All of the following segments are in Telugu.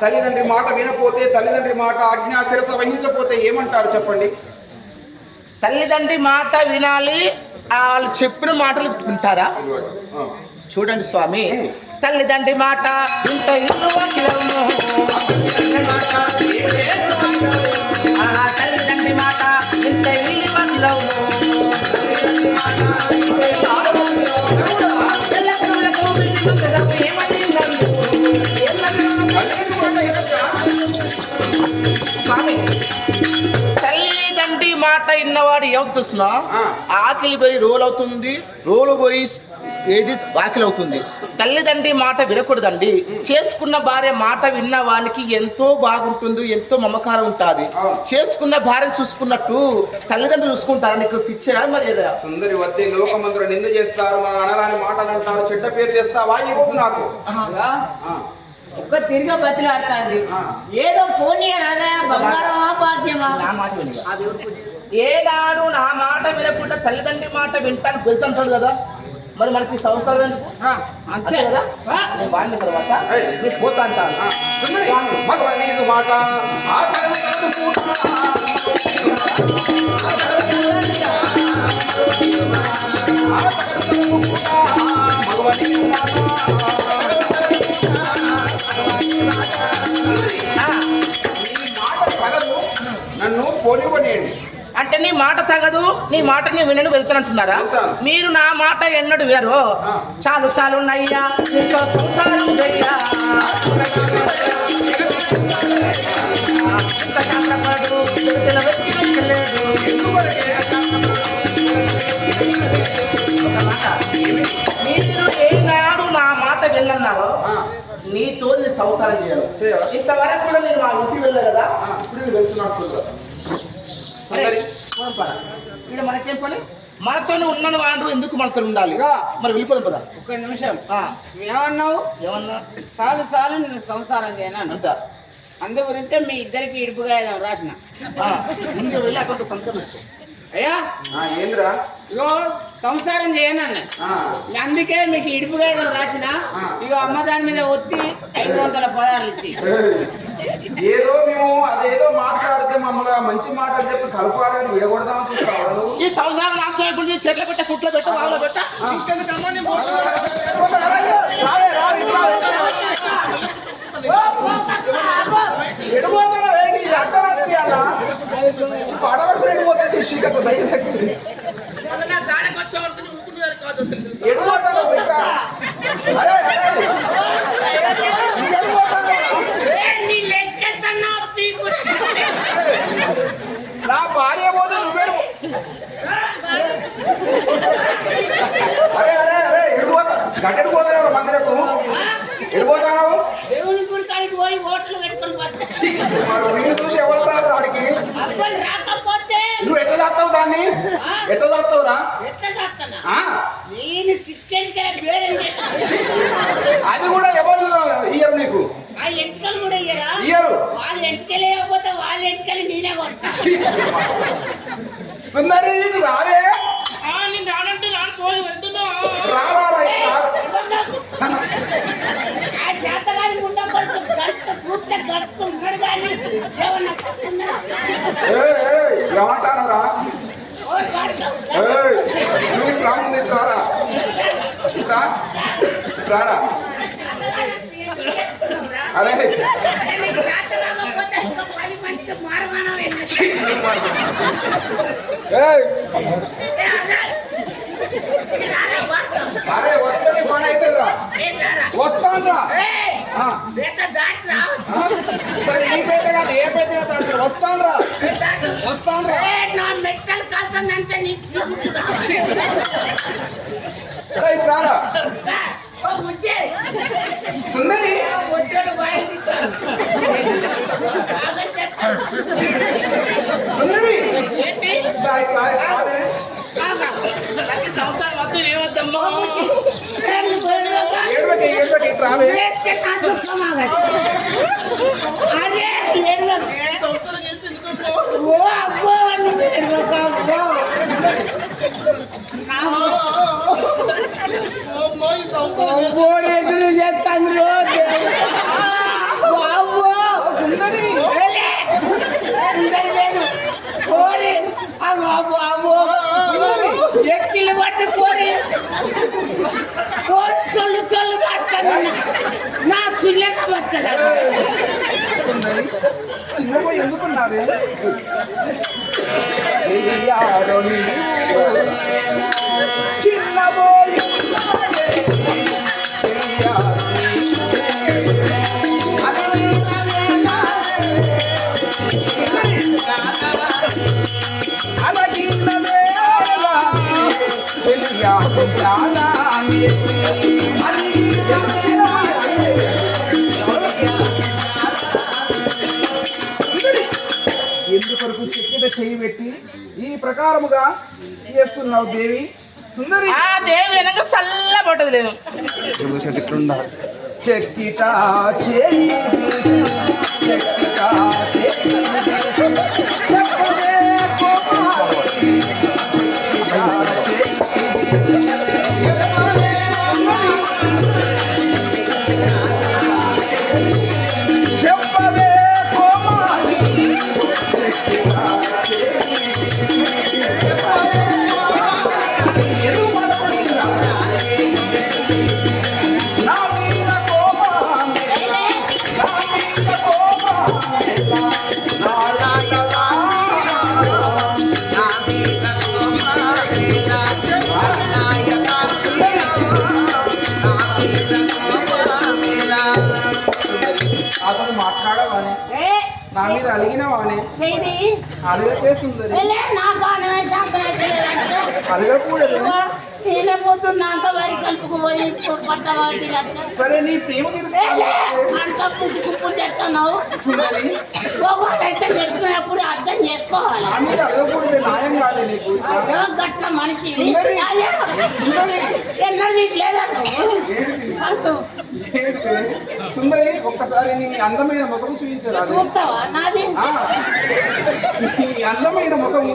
తల్లిదండ్రి మాట వినపోతే, తల్లిదండ్రి మాట ఆజ్ఞా శిరస వహించకపోతే ఏమంటారు చెప్పండి? తల్లిదండ్రి మాట వినాలి, వాళ్ళు చెప్పిన మాటలు వింటారా? చూడండి స్వామి, తల్లిదండ్రి మాట ఇంత తల్లిదండ్రి మాట ఇంత తల్లిదండ్రి మాట విన్నవాడు ఏమవుతున్నా ఆకలి పోయి రోల్ అవుతుంది, రోలు పోయి ఏది వాకిలి అవుతుంది. తల్లిదండ్రి మాట వినకూడదండి. చేసుకున్న భార్య మాట విన్న వానికి ఎంతో బాగుంటుంది, ఎంతో మమకారం ఉంటుంది. చేసుకున్న భార్యను చూసుకున్నట్టు తల్లిదండ్రులు చూసుకుంటారా? నీకు పిచ్చరా మరి? సుందరి వద్దే లోకమందులు నింద చేస్తారు, మన అనరాని మాటలు అంటారు, చెడ్డ పేరు చేస్తావా? ఇవ్వకు నాకు ఒక్క తిరిగా బతిలాడుతుంది. ఏదో పోనీ బంగారమా భాగ్యమా? ఏనాడు నా మాట వినకుండా తల్లిదండ్రి మాట వింటాను వెళ్తుంటాడు కదా, మరి మనకి సంవత్సరం ఎందుకు? అంతే కదా. నేను వాడిన తర్వాత నేను పోతా అంటాను. మాట నన్ను పోనివ్వనియండి. అంటే నీ మాట తగదు, నీ మాట నేను వినను వెళ్తానంటున్నారా? మీరు నా మాట ఎన్నడు వేరు. చాలు చాలు నయ్యా మీరు ఏనాడు నా మాట వెళ్ళన్నారో నీతో నేను సంసారం చేయాలి. ఇంతవరకు కూడా నేను మా ఇంటికి వెళ్ళా కదా, ఇప్పుడు నేను వెళ్తున్నాను. ఇక్కడ మనకేం పని? మనతోనే ఉన్నాను వాడు ఎందుకు మనతో ఉండాలి? మరి వెళ్ళిపోదాం పదా. ఒక్క నిమిషం. ఏమన్నావు? ఏమన్నా చాలు చాలు నేను సంసారం చేయను అంట. అందు గురించే మీ ఇద్దరికి ఇడుపుగా రాసిన. ముందు వెళ్ళి అక్కడ సంతకం అయ్యా ఏంద్రా ఇగో సంసారం చేయను అన్న. అందుకే మీకు ఇడుపుగా రాసిన. ఇగో అమ్మ దాని మీద ఒత్తి 500 పదాలు ఇచ్చి ఏదో మేము అదేదో మాట్లాడితే మమ్మల్ని మంచి మాట చెప్పి కలపాలని విడగొడదాం చూస్తావు. ఈ సంసారం నాశనం అయిపోయింది. చెట్ల పెట్ట కుట్ల పెట్ట వాళ్ళ పెట్ట నా భార్య పోతే నువ్వేడు. అరే అరే అరే ఎడిపోతా గట్టెడు పోతావు మందిరకు ఎడిపోతావు? దేవుని గుడి కాడికి పోయి హోటల్ పెట్టుకొని వీళ్ళు చూసి ఎవరు రాదు వాడికి. రాకపోతే నువ్వు ఎట్లా చేస్తావు దాన్ని? ఎట్లా చేస్తావురా? నేను సిక్కెంట్కే బేరం చేస్తాను. అది కూడా ఎవరు ఇయ్యరు నీకు? ఆ ఎంటికలు కూడా ఇయ్యరా? ఇయ్యరు. వాళ్ళ ఎంటికలు లేకపోతే వాళ్ళ ఎంటికలు నేనే కొడతా. సుందరి రావే. నేను రానంటే రాను పోయి వెళ్తున్నా. ఆ శాతగాని ఉండ కొడుకు గట్ట చూస్తే గట్టుకున్నాడు కానీ ఏమన్నా ఏమంటారా? నువ్వు రాముంది రారా రారా. అరే అరే వస్తుంది పని అవుతుందిరా. వస్తాను సరే ఈ పేద కాదు ఏ పేద వస్తాను రా. వస్తాను మెట్టలు కాల్తుందంటే నీకు రారా. సుందరి సుందరి సంసారం వద్దు ఏమద్దమ్మా. రావే. చేస్తాను చిన్నగా ఎందుకున్నారే చెయ్యారో నీవు చిన్నబోయి ఎందుకొరకు చెక్కిట చేయి పెట్టి ఈ ప్రకారముగా చేస్తున్నావు దేవి సుందరి. ఆ దేవి వెనక చల్ల పట్టదు లేదు చెక్కిట చేయి చెక్కిట అతను మాట్లాడవానే నా మీద అలిగినవానే అలగకే సుందరి అలగకూడదు. నేనేపోతున్నాక వరి కలుపుకుపోయి పట్టవాడి సరే నీ ప్రేమ అంత పుచ్చుకుప్పుడు చేస్తున్నావు సుందరి. అయితే చెప్పినప్పుడు అర్థం చేసుకోవాలి. నా మీద అలగకూడదు న్యాయం కాదు నీకు. గట్ల మనిషి సుందరి ఎన్నడది లేదా సుందరి ఒక్కసారి నీ అందమైన ముఖం చూపించరాదు. చూస్తావా నాది ఈ అందమైన ముఖము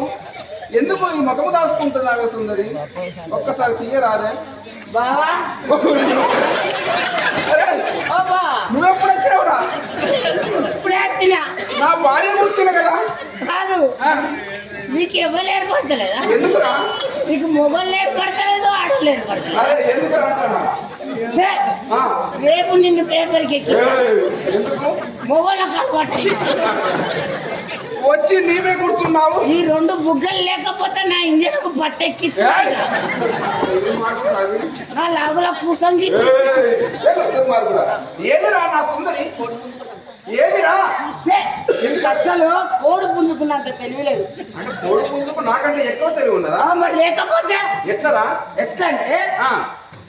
ఎందుకు ఈ ముఖము దాచుకుంటున్నావే సుందరి? ఒక్కసారి తీయరాదే బావా నువ్వెప్పుడు వచ్చినావురా? ఇప్పుడే వచ్చినా నా భార్య కూర్చున్నా కదా. కాదు నీకు ఎవరు ఏర్పడతలేదా? ఎందుకురా? నీకు మొగలు ఏర్పడతలేదు ఆడలు ఏర్పడతలేదు. అరే ఎందుకురా అంటున్నా? రేపు నిన్ను పేపర్కి ఎక్కి ఎందుకు మొగలకు అలవాటు వచ్చి నీవే కూర్చున్నావు? ఈ రెండు బుగ్గలు లేకపోతే నా ఇంజన్కు పట్టెక్కి నా లాగుల కూసంగి ఏదిరా నా సుందరి? ఏదిరా? అసలు కోడి పుంజుకున్నంత తెలివిలేదు. అంటే కోడి పుంజుకు నాకంటే ఎక్కువ తెలివి ఉన్నదా? మరి లేకపోతే ఎట్లరా? ఎట్లా అంటే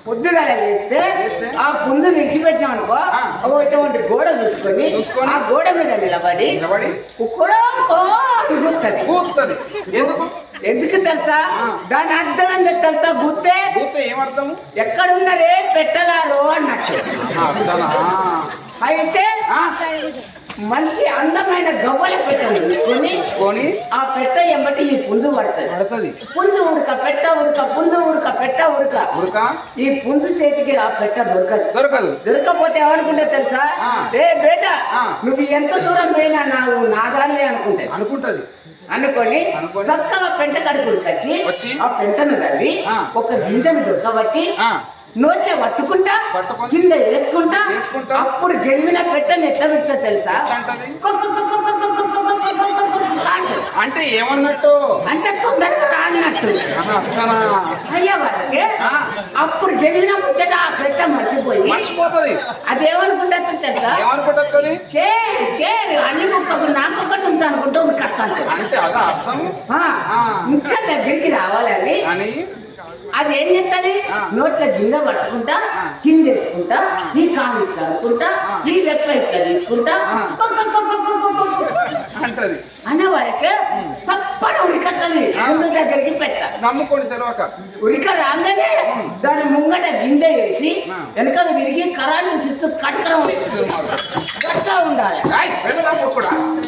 పొద్దుగా లేస్తే ఆ పుంజు నిలిచిపెట్టాం అనుకో ఒక ఇటువంటి గోడ చూసుకొని ఆ గోడ మీద నిలబడి కుక్కరో కూర్తుంది. ఎందుకు? ఎందుకు తెలుసా? దాని అర్థం ఏంటో తెలుసా? గుర్తే ఏమర్థం? ఎక్కడున్నదే పెట్టలారు అన్నట్టు. అయితే మంచి అందమైన గవ్వల పెట్టెలు తీసుకొని ఆ పెట్ట ఎంబటి ఈ పుంజు పడుతుంది. పుంజు ఉడక పెట్ట ఉడక పుంజు ఉడక పెట్ట ఉడక ఈ పుంజు చేతికి ఆ పెట్ట దొరకదు. దొరకపోతే ఏమనుకుంటే తెలుసా? రే బేట నువ్వు ఎంత దూరం పోయినా నా దానివే అనుకుంటది అనుకొని చక్కగా పెంట కడుపుడు కచ్చి ఆ పెంటను తవ్వి ఒక గింజను దొరకబట్టి నోట్లే పట్టుకుంటా కింద వేసుకుంటా అప్పుడు గెలివిన పెట్టని ఎట్లా పెడతా తెలుసా? అంటే ఏమన్నట్టు? అంటే తొందరగా రాన్నట్టు అయ్యా వాళ్ళకి. అప్పుడు గెలివిన ముచ్చట ఆ పెట్ట మర్చిపోతుంది. అదేమనుకుంటా తెలుసా? ఏమనుకుంటుంది? కేర్ అన్ని కుక్కకు నాకొకటి ఉంది అనుకుంటూ కత్తాను. అంటే అదా అర్థం? ఇంకా దగ్గరికి రావాలని అది ఏం చెప్తుంది? నోట్ల గింజ పట్టుకుంటా కింద వేసుకుంటా ఈ కాలు ఇట్లా అనుకుంటా ఈ లెక్క ఇట్లా తీసుకుంటా అంటది. అనే వరకే చప్పన ఉరికత్తది. ముందు దగ్గరికి పెట్ట నమ్ముకొని తెలవక ఉరిక రాగానే దాని ముంగట గింజ వేసి వెనకకు తిరిగి కరెంటు చిచ్చు కటకరం గట్లా ఉండాలి.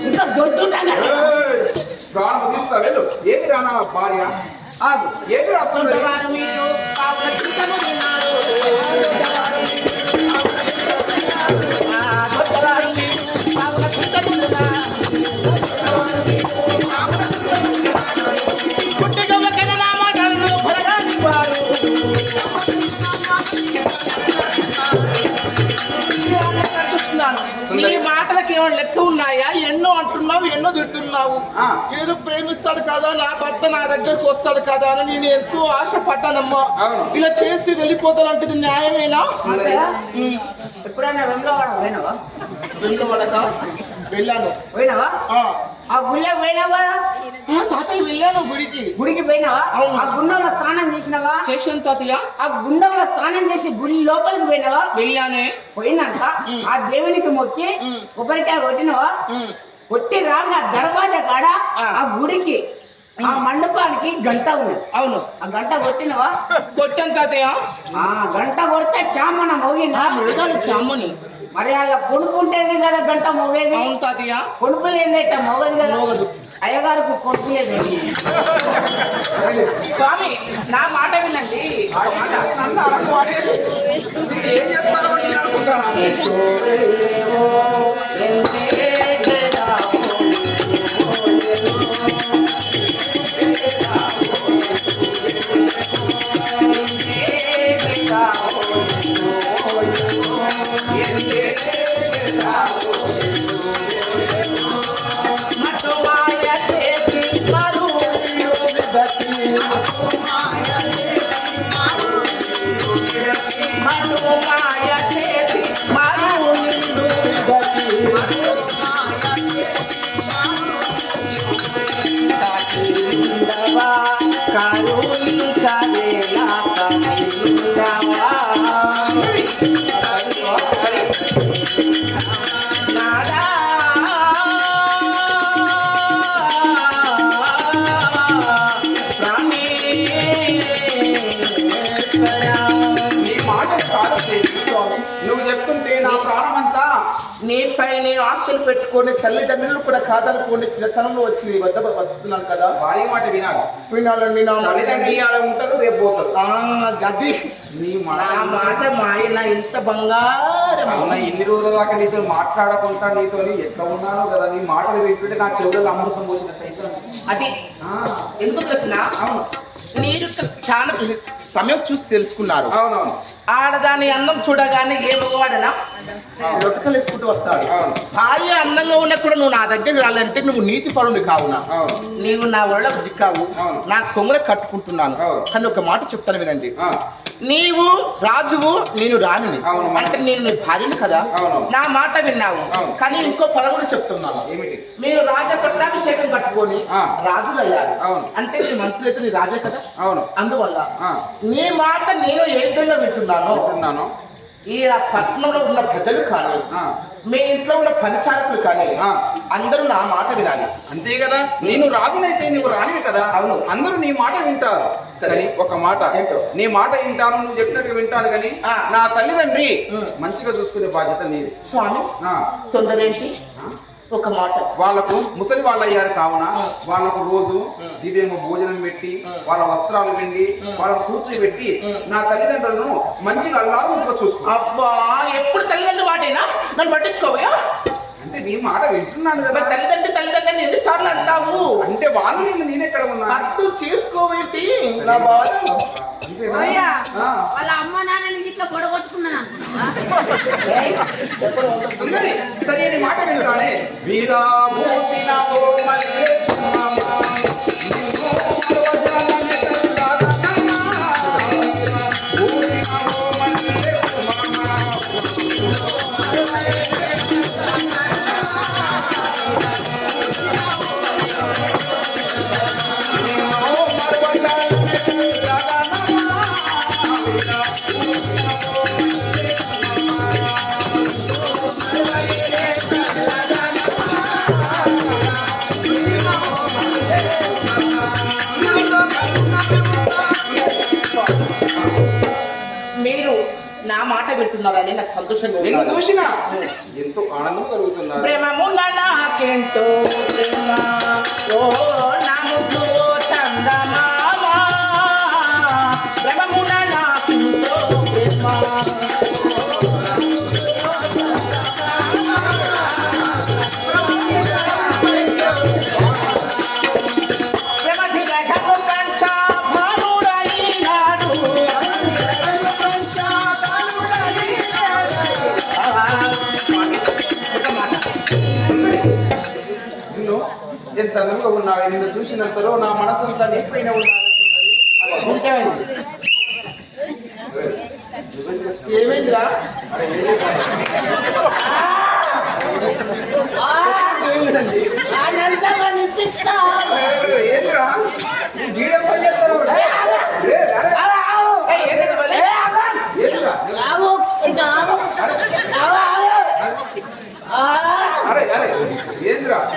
ఇంకా దొడ్డుంటా ఏది రానా భార్య ఏది రాకుండా నీ మాటలకు ఏమైనా లెక్క ఉన్నాయా? ఎన్నో అంటున్నావు. విధంగా తిడుతున్నావు. ఆ. ఏదో ప్రేమిస్తాడు కదా, నా భర్త నా దగ్గరకు వస్తాడు కదా అని నేను ఎంతో ఆశపడ్డానమ్మా. అవును. ఇలా చేసి వెళ్ళిపోతానంటే ఇది న్యాయమేనా? ఎప్పుడైనా వెంగళవాడ పోయినావా? వెళ్ళవడక వెళ్ళాను. పోయినావా? ఆ గుళ్ళకి పోయినావా? తాతయ్య వెళ్ళాను గుడికి. గుడికి పోయినావా? అవును. ఆ గుండంలో స్నానం చేసినావా? చేసాను తాతయ్య. ఆ గుండంలో స్నానం చేసి గుడి లోపలికి పోయినావా? వెళ్ళానే. పోయినాక ఆ దేవునికి మొక్కి కొబ్బరికాయ కొట్టినవా? కొట్టి రాగా దర్వాజా కాడ ఆ గుడికి ఆ మండపానికి గంట ఉన్నది. అవును. ఆ గంట కొట్టినవా? కొట్టాను తాతయ్య. ఆ గంట కొడితే చామన మోగిందా? మృగాలు చామ్మని. మరి అలా కొనుక్కుంటేనే కదా గంట మోగేది. అవును తాతయ్య. కొనుక్కులు ఏందైతే మోగదు కదా. మోగదు. అయ్యగారికి కొనుక్కులేదు. స్వామి నా మాట వినండి. ఏం చెప్తారో నేను అనుకుంటాను. నువ్వు చెప్తుంటే నా ప్రాణమంతా నీపై నేను ఆశలు పెట్టుకొని తల్లిదండ్రులు కూడా కాదనుకోండి చిన్నతనంలో వచ్చి నీ వద్ద వస్తున్నాను కదా. భార్య మాట వినాలి. వినాలండి. నా తల్లిదండ్రి అలా ఉంటారు, రేపు పోతారు. గది నీ నా మాట మాయన ఇంత బంగారం. అవునా, ఇన్ని రోజుల దాకా నీతో మాట్లాడకుండా నీతో ఎట్లా ఉన్నాను కదా, నీ మాటలు వింటుంటే నా చెవులలో అమృతం పోసిన సైతం. అది ఎందుకు వచ్చిన మీరు చాలా సమయం చూసి తెలుసుకున్నారు. అవునవును. ఆడదాని అందం చూడగానే ఏ మగవాడనా లొట్టకలు వేసుకుంటూ వస్తాడు. భార్య అందంగా ఉన్నా కూడా నువ్వు నా దగ్గరికి రాలంటే నువ్వు నీతి పరుని కావునా. నీవు నా వల్ల దిక్కావు, నా కొంగుల కట్టుకుంటున్నాను. కానీ ఒక మాట చెప్తాను వినండి. నీవు రాజువు, నేను రాణిని. అంటే నేను నీ భార్యను కదా. నా మాట విన్నావు. కానీ ఇంకో పదములు చెప్తున్నాను. మీరు రాజపట్టాభిషేకం కట్టుకొని రాజులయ్యారు అంటే నీ మంత్రులైతే నీ రాజే కదా. అందువల్ల నీ మాట నేను ఏ విధంగా వింటున్నాను. ఈ పట్టణంలో ఉన్న ప్రజలు కానీ మీ ఇంట్లో ఉన్న పనిచారకులు కానీ అందరూ నా మాట వినాలి. అంతే కదా. నేను రాజునైతే నువ్వు రానివి కదా. అవును, అందరూ నీ మాట వింటారు. సరే, ఒక మాట ఏంటో. నీ మాట వింటాను, నువ్వు చెప్పినట్టుగా వింటాను. కానీ నా తల్లిదండ్రి మంచిగా చూసుకునే బాధ్యత నీది. స్వామి తొందర ఏంటి? ఒక మాట. వాళ్ళకు ముసలి వాళ్ళు అయ్యారు కావున వాళ్ళకు రోజు దివ్యంగా భోజనం పెట్టి వాళ్ళ వస్త్రాలు వెండి వాళ్ళని కూర్చోబెట్టి నా తల్లిదండ్రులను మంచిగా అల్లాగా చూసుకో. అబ్బా, ఎప్పుడు తల్లిదండ్రులు మాటేనా? నన్ను పట్టించుకోవయా? అంటే నీ మాట వింటున్నాను కదా. తల్లిదండ్రులు ఎన్నిసార్లు అంటావు? అంటే వాళ్ళు నేనెక్కడ ఉన్నా అర్థం చేసుకోవేంటి నా బాధ? వాళ్ళ అమ్మ నాన్నని ఇట్లా పొడగొట్టుకున్నాను సరే అని మాట వింటానే. వీరా మీరు నా మాట వింటున్నారని నాకు సంతోషంగా నిన్ను చూసినా ఎంతో ఆనందం కలుగుతున్నారు. ప్రేమమున్న నాకెంతో ప్రేమ ఓ నాముకు తందమామా, ప్రేమమున్న నాకెంతో ప్రేమ ఎంత అందంగా ఉన్నావే, నిన్ను చూసినంతలో నా మనసంతా నీపైన ఉన్నది. ఏమైందిరా?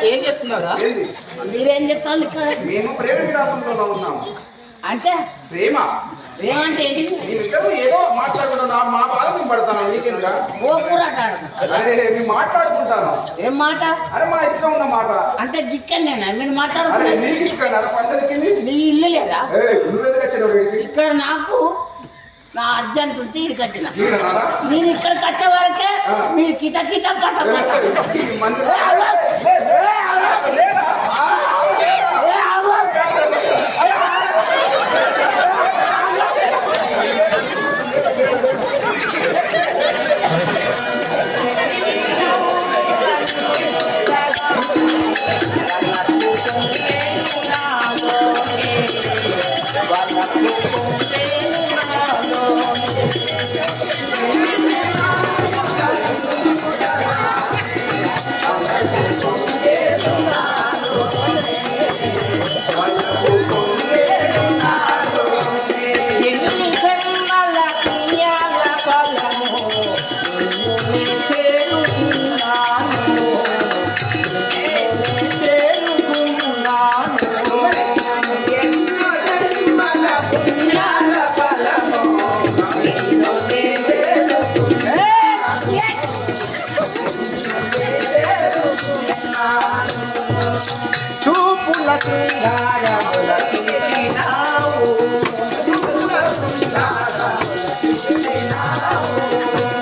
ఏం చేస్తున్నారా? మీరేం చెప్తాను ఇక్కడ? మేము ప్రేమ విలాసంలో ఉన్నాము. అంటే ప్రేమ ప్రేమ అంటే ఏంటి? మేమిద్దరు ఏదో మాట్లాడుకుంటున్నాం, మా బాధ మేము పడతాను. నీకేంద్రా? ఓ కూరటాడు. అరే మేము మాట్లాడుకుంటాను. ఏం మాట? అరే మా ఇష్టం ఉన్న మాట. అంటే దిక్కనేనా మీరు అరే మాట్లాడుకున్నారు? నీకు ఇష్టం పందరికి నీ ఇల్లు లేదా? నువ్వెందుకు వచ్చినావు? ఇక్కడ నాకు నా అర్జెంట్ ఉంటే ఇక్కడికి వచ్చిన. ఇక్కడ మీరు ఇక్కడికి వచ్చే వరకే మీరు కిట కిట పట్ట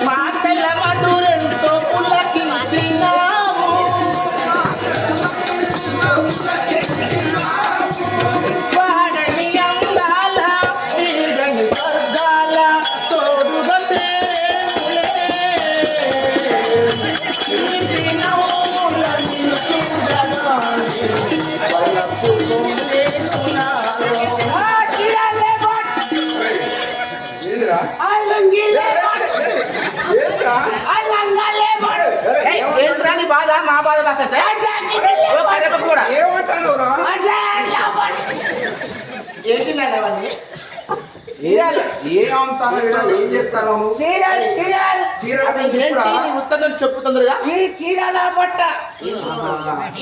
మాటల మధురంతో పులకించినావు, వాడని అందాల వీడని స్వర్గాల తోడుగా చేరేవులే. నీటి నవ్వులని చూడగానే వలపు పొందేస్తున్నాను. బాధ మా బాధ కూడా ఏమంటాను? ఏంటిందండి అవన్నీ? ఏం చెప్తాను? వృత్తం చెప్పుతుందిగా. ఈ చీరాల బట్ట,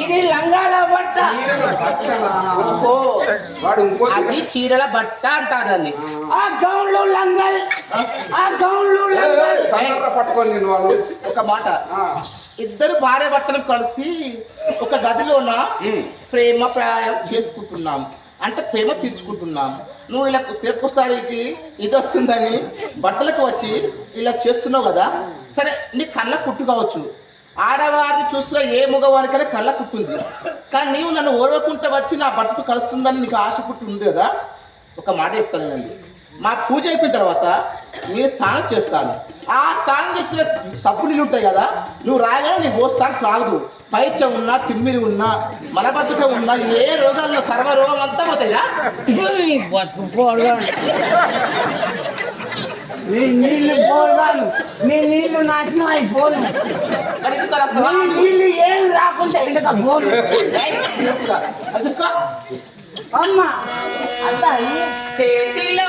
ఇది లంగాల బట్ట. వాడు అది చీరల బట్ట అంటారు దాన్ని. ఆ గౌన్లు లంగల్, ఆ గౌన్లు లంగల్. పట్టుకొని నేను వాళ్ళు ఒక మాట, ఇద్దరు భార్య భర్తలు కలిసి ఒక గదిలోన ప్రేమ ప్రయాణం చేసుకుంటున్నాం, అంటే ప్రేమ తీర్చుకుంటున్నాం. నువ్వు ఇలా తెప్పుసారికి ఇది వస్తుందని బట్టలకు వచ్చి ఇలా చేస్తున్నావు కదా, సరే నీ కళ్ళ కుట్టు కావచ్చు. ఆడవారిని చూసిన ఏ మగవానికైనా కళ్ళ కుట్టుంది. కానీ నీవు నన్ను ఓర్వకుంటే వచ్చి నా బట్టతో కలుస్తుందని నీకు ఆశ కుట్టు ఉంది కదా. ఒక మాట చెప్తానండి, మా పూజ అయిపోయిన తర్వాత నేను స్నానం చేస్తాను. ఆ స్నానం చేసిన సబ్బు నీళ్ళు ఉంటాయి కదా, నువ్వు రాగానే నీ పోస్తాను త్రాగదు. పైచ ఉన్నా, తిమ్మిరి ఉన్నా, మలబద్ధకం ఉన్నా, ఏ రోగాల్లో సర్వ రోగం అంతా పోతాయిగా. మీ నీళ్లు పోదాను, మీ నీళ్లు నాశనం అయిపోను. నీళ్లు ఏం రాకుండా ఇంత పోను. అమ్మ అంత చేతిలో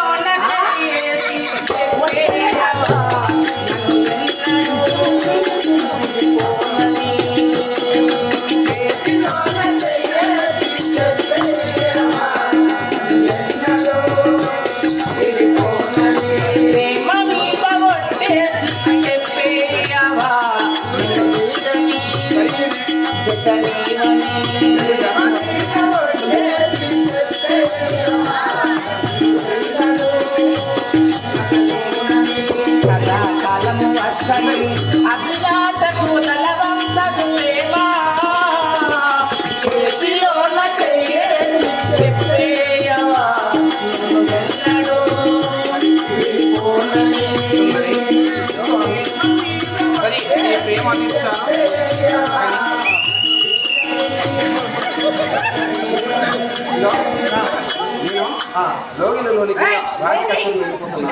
రాజ్యంలోనికి రాజకక్షలు వెళ్ళిపోతున్నా.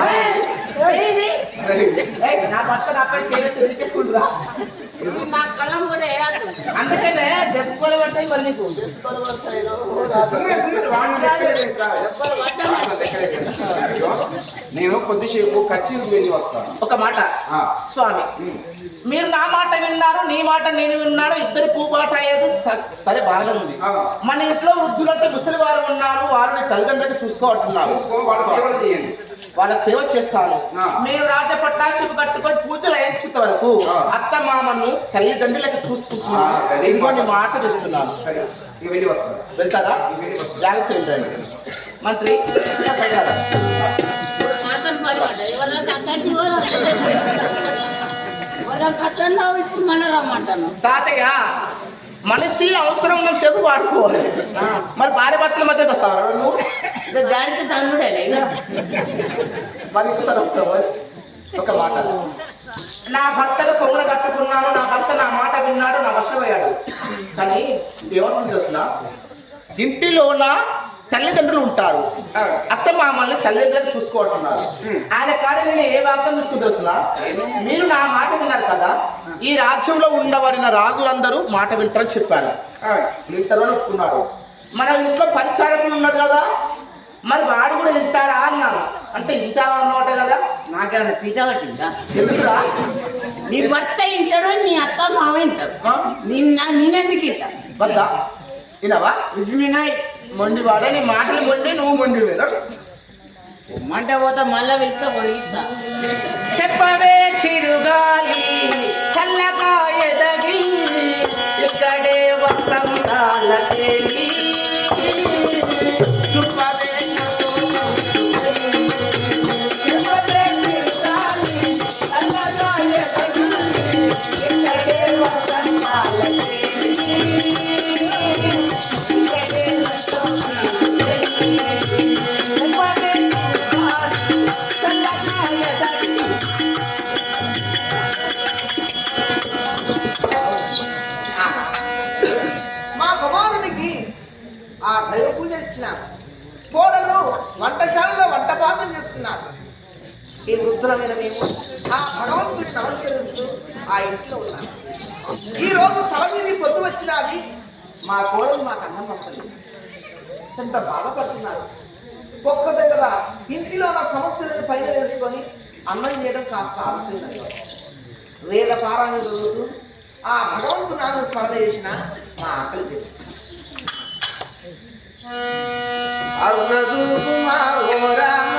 నా భర్త నాపై చేయలేదు తిరిగేకుండ్రా. నా కళ్ళం కూడా వేయద్దు. అందుకనే దెబ్బలు పడతాయి మరి నీకు. నేను కొద్దిసేపు కచ్చేరికి వెళ్ళి వస్తాను. ఒక మాట స్వామి, మీరు నా మాట విన్నారు, నీ మాట నేను విన్నాను, ఇద్దరి పూపాట అయ్యేది సరే బాగా ఉంది. మన ఇంట్లో వృద్ధులంటే ముసలి వారు ఉన్నారు, వారిని తల్లిదండ్రులకు చూసుకోవాలంటున్నారు. వాళ్ళ సేవ చేస్తాను. మీరు రాజపట్టాశివ కట్టుకొని పూజలు అయ్యేంత వరకు అత్త మామను తల్లిదండ్రులకు చూసుకుంటున్నాను. ఇంకొన్ని మాటలు ఇస్తున్నాను. వెళ్తారా? జాగ్రత్త ఏంటండి మంత్రి. మాతను పడిపడ్డాయి వాళ్ళకి అక్కడికి వాళ్ళకి అతను ఇప్పుడు మన రమ్మంటాను. తాతయ్య, మనిషి అవసరం ఉన్న సేపు వాడుకోవాలి. మరి భార్య భర్తల మధ్యకి వస్తావా నువ్వు? దానికి తన్నుడేనే ఇక మరి ఇంకోసారి వస్తావా? ఒక మాట, నా భర్తను కొమ్మలు కట్టుకున్నాను, నా భర్త నా మాట విన్నాడు, నా వశమయ్యాడు. కానీ ఏమని చూస్తున్నా, ఇంటిలోన తల్లిదండ్రులు ఉంటారు, అత్త మామల్ని తల్లిదండ్రులు చూసుకోవాలన్నారు. ఆయన కానీ నేను ఏ వార్త చూసుకుంటున్నా, మీరు నా మాట విన్నారు కదా, ఈ రాజ్యంలో ఉండబడిన రాజులందరూ మాట వింటారని చెప్పారు. మీ తర్వాత ఒప్పుకున్నాడు. మన ఇంట్లో పరిచారకులు ఉన్నాడు కదా, మరి వాడు కూడా వింటాడా అన్నాను. అంటే వింటావా అన్నమాట కదా. నాకేమన్నా తీట పట్టిందా? ఎందుకురా? నీ భర్త ఇంటాడు, నీ అత్త మామ ఇంటాడు, నేనెందుకు ఇంటా? వద్దా వినవా? మొండి వాడే, నీ మాటలు మొండి, నువ్వు మొండి వేద. మంట పోతా మళ్ళా వెళ్తే పొడిగిస్తా. చెప్పవే చిరుగాలి చల్లగా ఎదగి, ఇక్కడే వసంతాలకే చెప్పవే చల్లగా ఎదగి, ఇక్కడే వసంతాలకే మా కుమారునికి ఆ దైవ పూజ ఇచ్చిన కోడలు వంటశాలలో వంట పాకం చేస్తున్నారు. ఈ వృద్ధులమైన మేము ఆ భగవంతుడిని నమస్కరిస్తూ ఆ ఇంట్లో ఉన్నాం. ఈ రోజు తల మీద పొద్దు వచ్చినది, మా కోడలు మాకు అన్నం పంపలేదు. ఎంత బాధపడుతున్నారు. ఒక్క దగ్గర ఇంటిలో నా సమస్యలను పైన వేసుకొని అన్నం చేయడం కాస్త ఆలస్యంగా వేద పారాయణ రోజు ఆ భగవంతుడు నాన్న స్మరణ చేసిన మా ఆకలి చేసి అరుణదు కుమారో రామ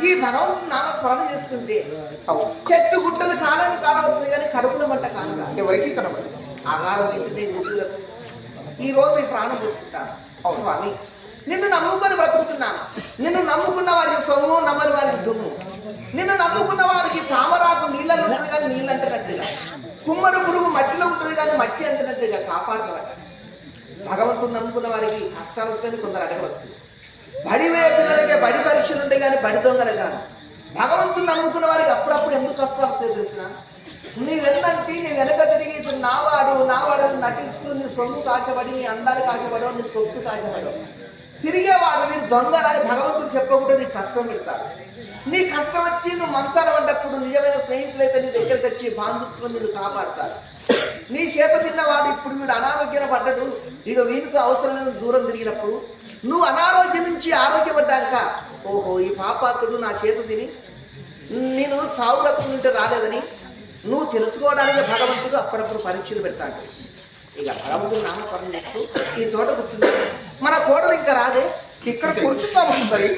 ఈ భగవంతుని నామ స్మరణ చేస్తుంటే చెట్టు గుట్టలు కాలని కానవస్తుంది కానీ కడుపుల మంట కాను ఎవరికి కనబడి ఆహారం తింటే గుడ్డులకు ఈ రోజు ఈ ప్రాణం పోసుకుంటాను. అవును స్వామి, నిన్ను నమ్ముకొని బ్రతుకుతున్నాను. నిన్ను నమ్ముకున్న వారికి సొమ్ము, నమ్మని వారికి దుమ్ము. నిన్ను నమ్ముకున్న వారికి తామరాకు నీళ్ళలో కానీ నీళ్ళంటే కట్టిగా కుమ్మరి పురుగు మట్టిలో ఉంటుంది కానీ మట్టి అంతనట్టుగా కాపాడుతారట. భగవంతుని నమ్ముకున్న వారికి కష్టాలు వస్తాయని కొందరు అడగవచ్చు. బడివే పిల్లలకే బడి పరీక్షలు ఉంటాయి కానీ బడి దొంగలే కాదు. భగవంతుని నమ్ముకున్న వారికి అప్పుడప్పుడు ఎందుకు కష్టాలు వస్తాయో తెలిసిన నీ వెన్నంటి నీ వెనక తిరిగి ఇప్పుడు నావాడు నటిస్తూ నీ సొమ్ము కాచబడి నీ అందాలు కాచబడో నీ సొత్తు కాచబడో తిరిగేవాడు నేను దొంగలని భగవంతుడు చెప్పకుండా నీకు కష్టం పెడతాడు. నీ కష్టం వచ్చి నువ్వు మంచాల పడ్డప్పుడు నిజమైన స్నేహితులైతే నీ దగ్గరికి వచ్చి బాంధుత్వం నిన్ను కాపాడతారు. నీ చేత తిన్నవాడు ఇప్పుడు వీడు అనారోగ్యం పడ్డడు ఇక వీడితో అవసరమైన దూరం తిరిగినప్పుడు నువ్వు అనారోగ్యం నుంచి ఆరోగ్యపడ్డాక ఓహో ఈ పాపాత్తుడు నా చేత తిని నేను చావు బ్రతుకుంటే రాలేదని నువ్వు తెలుసుకోవడానికి భగవంతుడు అప్పుడప్పుడు పరీక్షలు పెడతాడు. ఇక భగవంతుడు నామస్మరణ చేస్తూ ఈ చోట కూర్చుంది. మన కోడలు ఇంకా రాదే, ఇక్కడ కూర్చుందాము మరి.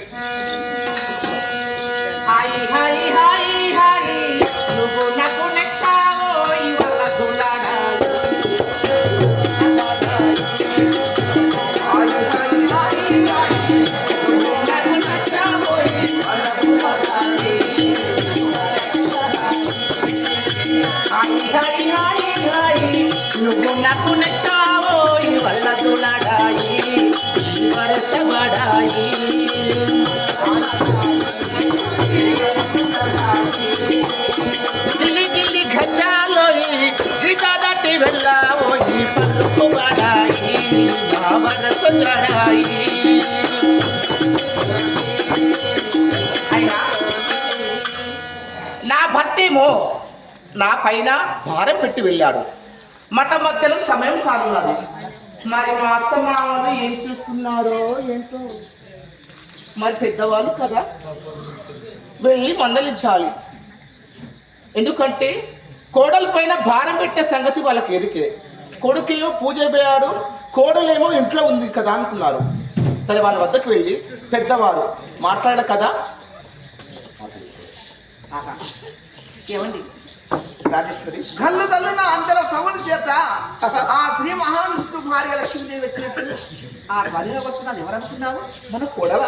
హాయి హాయి హాయి హాయి నువ్వు నాకు నచ్చావో ఇవాళ దులాడా. నువ్వు నాకు నచ్చావో ఇవాళ దులాడాయి వరసబడాయి. గిలి గిలి గజాలో గిట దాటి వెళ్ళావో ఈ పలుకుబడాయి నా వరసబడాయి. అయినా నా భర్తేమో నా పైన భారం పెట్టి వెళ్ళాడు. మఠ మధ్యలో సమయం కానున్నది. మరి మా అత్త మామలు ఏం చూస్తున్నారో ఏంటో. మరి పెద్దవాళ్ళు కదా వెళ్ళి మందలించాలి. ఎందుకంటే కోడల పైన భారం పెట్టే సంగతి వాళ్ళకి ఎదుకే. కొడుకేమో పూజ పోయాడు, కోడలేమో ఇంట్లో ఉంది కదా అనుకున్నారు. సరే వాళ్ళ వద్దకు వెళ్ళి పెద్దవారు మాట్లాడారు కదా. ఏమండి రాజేశ్వరి కళ్ళు కళ్ళున అందర సవుడు చేత ఆ శ్రీ మహావిష్ణు భార్య లక్ష్మీదేవి వచ్చినట్టు ఆ ధ్వనిలో వస్తున్నాను ఎవరనుకున్నావు? మన కోడల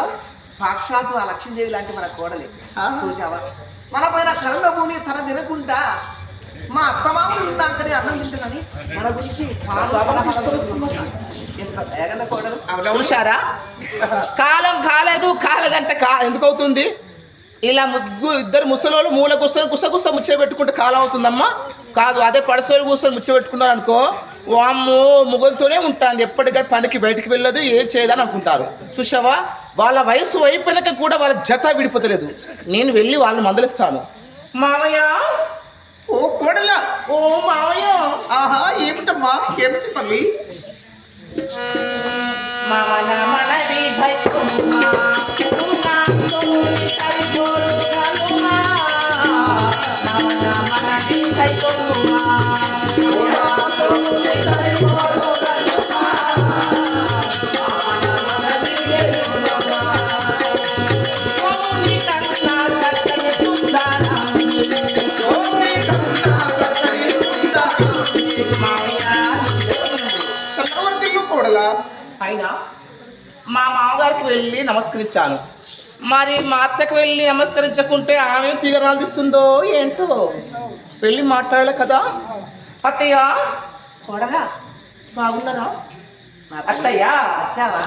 సాక్షాత్తు ఆ లక్ష్మీదేవి లాంటి మన కోడలే. చూసావా మన పైన కరుణ భూమి తన తినకుండా మా అత్తమామలు ఉన్నాకని అన్నం తింటుందని మన గురించి ఎంత వేగన కోడలు. చూశారా, కాలం కాలేదంటే ఎందుకు అవుతుంది? ఇలా ఇద్దరు ముసలోళ్ళు మూల గుస్స ముచ్చట పెట్టుకుంటే కాలం అవుతుందమ్మా? కాదు, అదే పడసోలు కూర్చొని ముచ్చట పెట్టుకున్నారు అనుకో, వామ్మో ముగ్గురితోనే ఉంటాను, ఎప్పటికీ పనికి బయటికి వెళ్ళదు, ఏం చేయదని అనుకుంటారు. చూసావా, వాళ్ళ వయసు అయిపోయినాక కూడా వాళ్ళ జత విడిపోతలేదు. నేను వెళ్ళి వాళ్ళని మందలిస్తాను. మావయ్య, ఓ కోడలా, ఓ మావయ్య. ఆహా ఏమిటమ్మా, ఏమిటి తల్లి? అయినా మా మామగారికి వెళ్ళి నమస్కరించాను. మరి మా అత్తకు వెళ్ళి నమస్కరించకుంటే ఆమె తీగరాలిస్తుందో ఏంటో. వెళ్ళి మాట్లాడలే కదా. అత్తయ్య, కోడలా బాగున్నారా? అత్తయ్య వచ్చావా?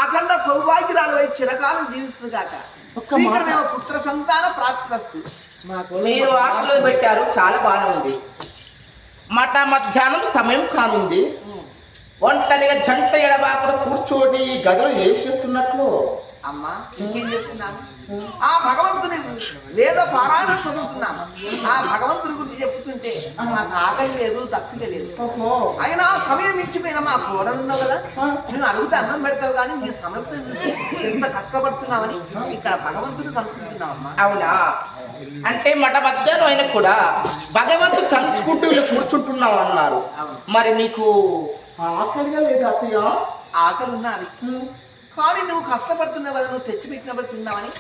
అఖండ సౌభాగ్యరాలు వై చిరకాలం జీవిస్తుంది కాక పుత్ర సంతాన ప్రాప్తిస్తు. మీరు ఆశలో పెట్టారు, చాలా బాగా ఉంది. మధ్యాహ్నం సమయం కానుంది. ఒంటరిగా జంట ఎడబాకుడు కూర్చోని గదిలో ఏం చేస్తున్నట్లు? అమ్మా ఇంకేం చేస్తున్నాను? ఆ భగవంతుని లేదో పారాయణం చదువుతున్నాము. ఆ భగవంతుని గురించి చెప్తుంటే నాకు ఆకలి లేదు, దప్పిక లేదు. అయినా సమయం మించిపోయిన మా కోడలున్నావు కదా, నేను అడిగితే అన్నం పెడతావు కానీ నీ సమస్య చూసి ఎంత కష్టపడుతున్నావని ఇక్కడ భగవంతుని కలుసుకుంటున్నావమ్మా. అవునా? అంటే మధ్యాహ్నం అయినా కూడా భగవంతుడు తలుచుకుంటూ వీళ్ళు కూర్చుంటున్నావు అన్నారు. మరి నీకు ఆకలిగా లేదు అత్తయ్య? ఆకలి ఉన్నది కానీ నువ్వు కష్టపడుతున్నావు కదా, నువ్వు తెచ్చిపెట్టినప్పుడు తిందామని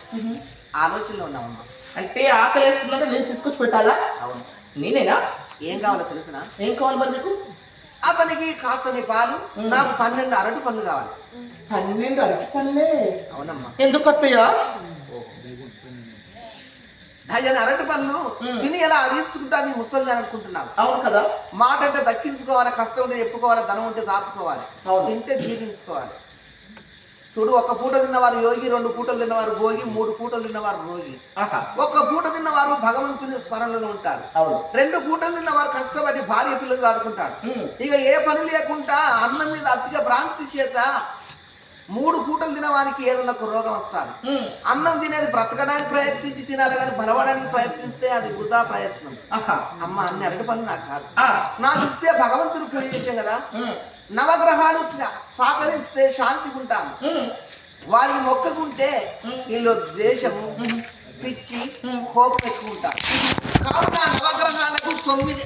ఆలోచనలో ఉన్నావమ్మా. అంటే ఆకలి వేస్తుందంటే నేను తీసుకొచ్చి పెట్టాలా? అవును. నేనేనా? ఏం కావాలో తెలుసునా? ఏం కావాలి మరి మీకు? అతనికి కాస్తని పాలు, నాకు 12 అరటి పళ్ళు కావాలి. 12 అరటి పళ్ళే? అవునమ్మా. ఎందుకు వస్తాయా? డజన్ అరటి పళ్ళు తిని ఎలా అరిచుకుంటా నీ ముసలి అనుకుంటున్నావు. అవును కదా. మాట అంటే దక్కించుకోవాలి, కష్టం ఉంటే చెప్పుకోవాలి, ధనం ఉంటే దాపుకోవాలి, అవును. తింటే జీర్ణించుకోవాలి. చూడు, ఒక పూట తిన్నవారు యోగి, 2 పూటలు తిన్నవారు భోగి, 3 పూటలు తిన్నవారు రోగి. ఒక్క పూట తిన్నవారు భగవంతుని స్మరణలో ఉంటారు. 2 పూటలు తిన్నవారు కష్టపడి భార్య పిల్లలు ఆడుకుంటాడు. ఇక ఏ పని లేకుండా అన్నం మీద అతిగా భ్రాంతి చేత 3 పూటలు తినవానికి ఏదన్నా ఒక రోగం వస్తారు. అన్నం తినేది బ్రతకడానికి ప్రయత్నించి తినాలి, కానీ బలవడానికి ప్రయత్నిస్తే అది వృధా ప్రయత్నం. అమ్మ, అన్ని అరటి పనులు నాకు కాదు, నాకు ఇస్తే భగవంతుడు పూజ చేసాం కదా, నవగ్రహాలు సహకరిస్తే శాంతిగా ఉంటాను. వారిని మొక్కకుంటే వీళ్ళు దేశము పిచ్చి కోపం ఎక్కువ ఉంటారు. కావున నవగ్రహాలకు 9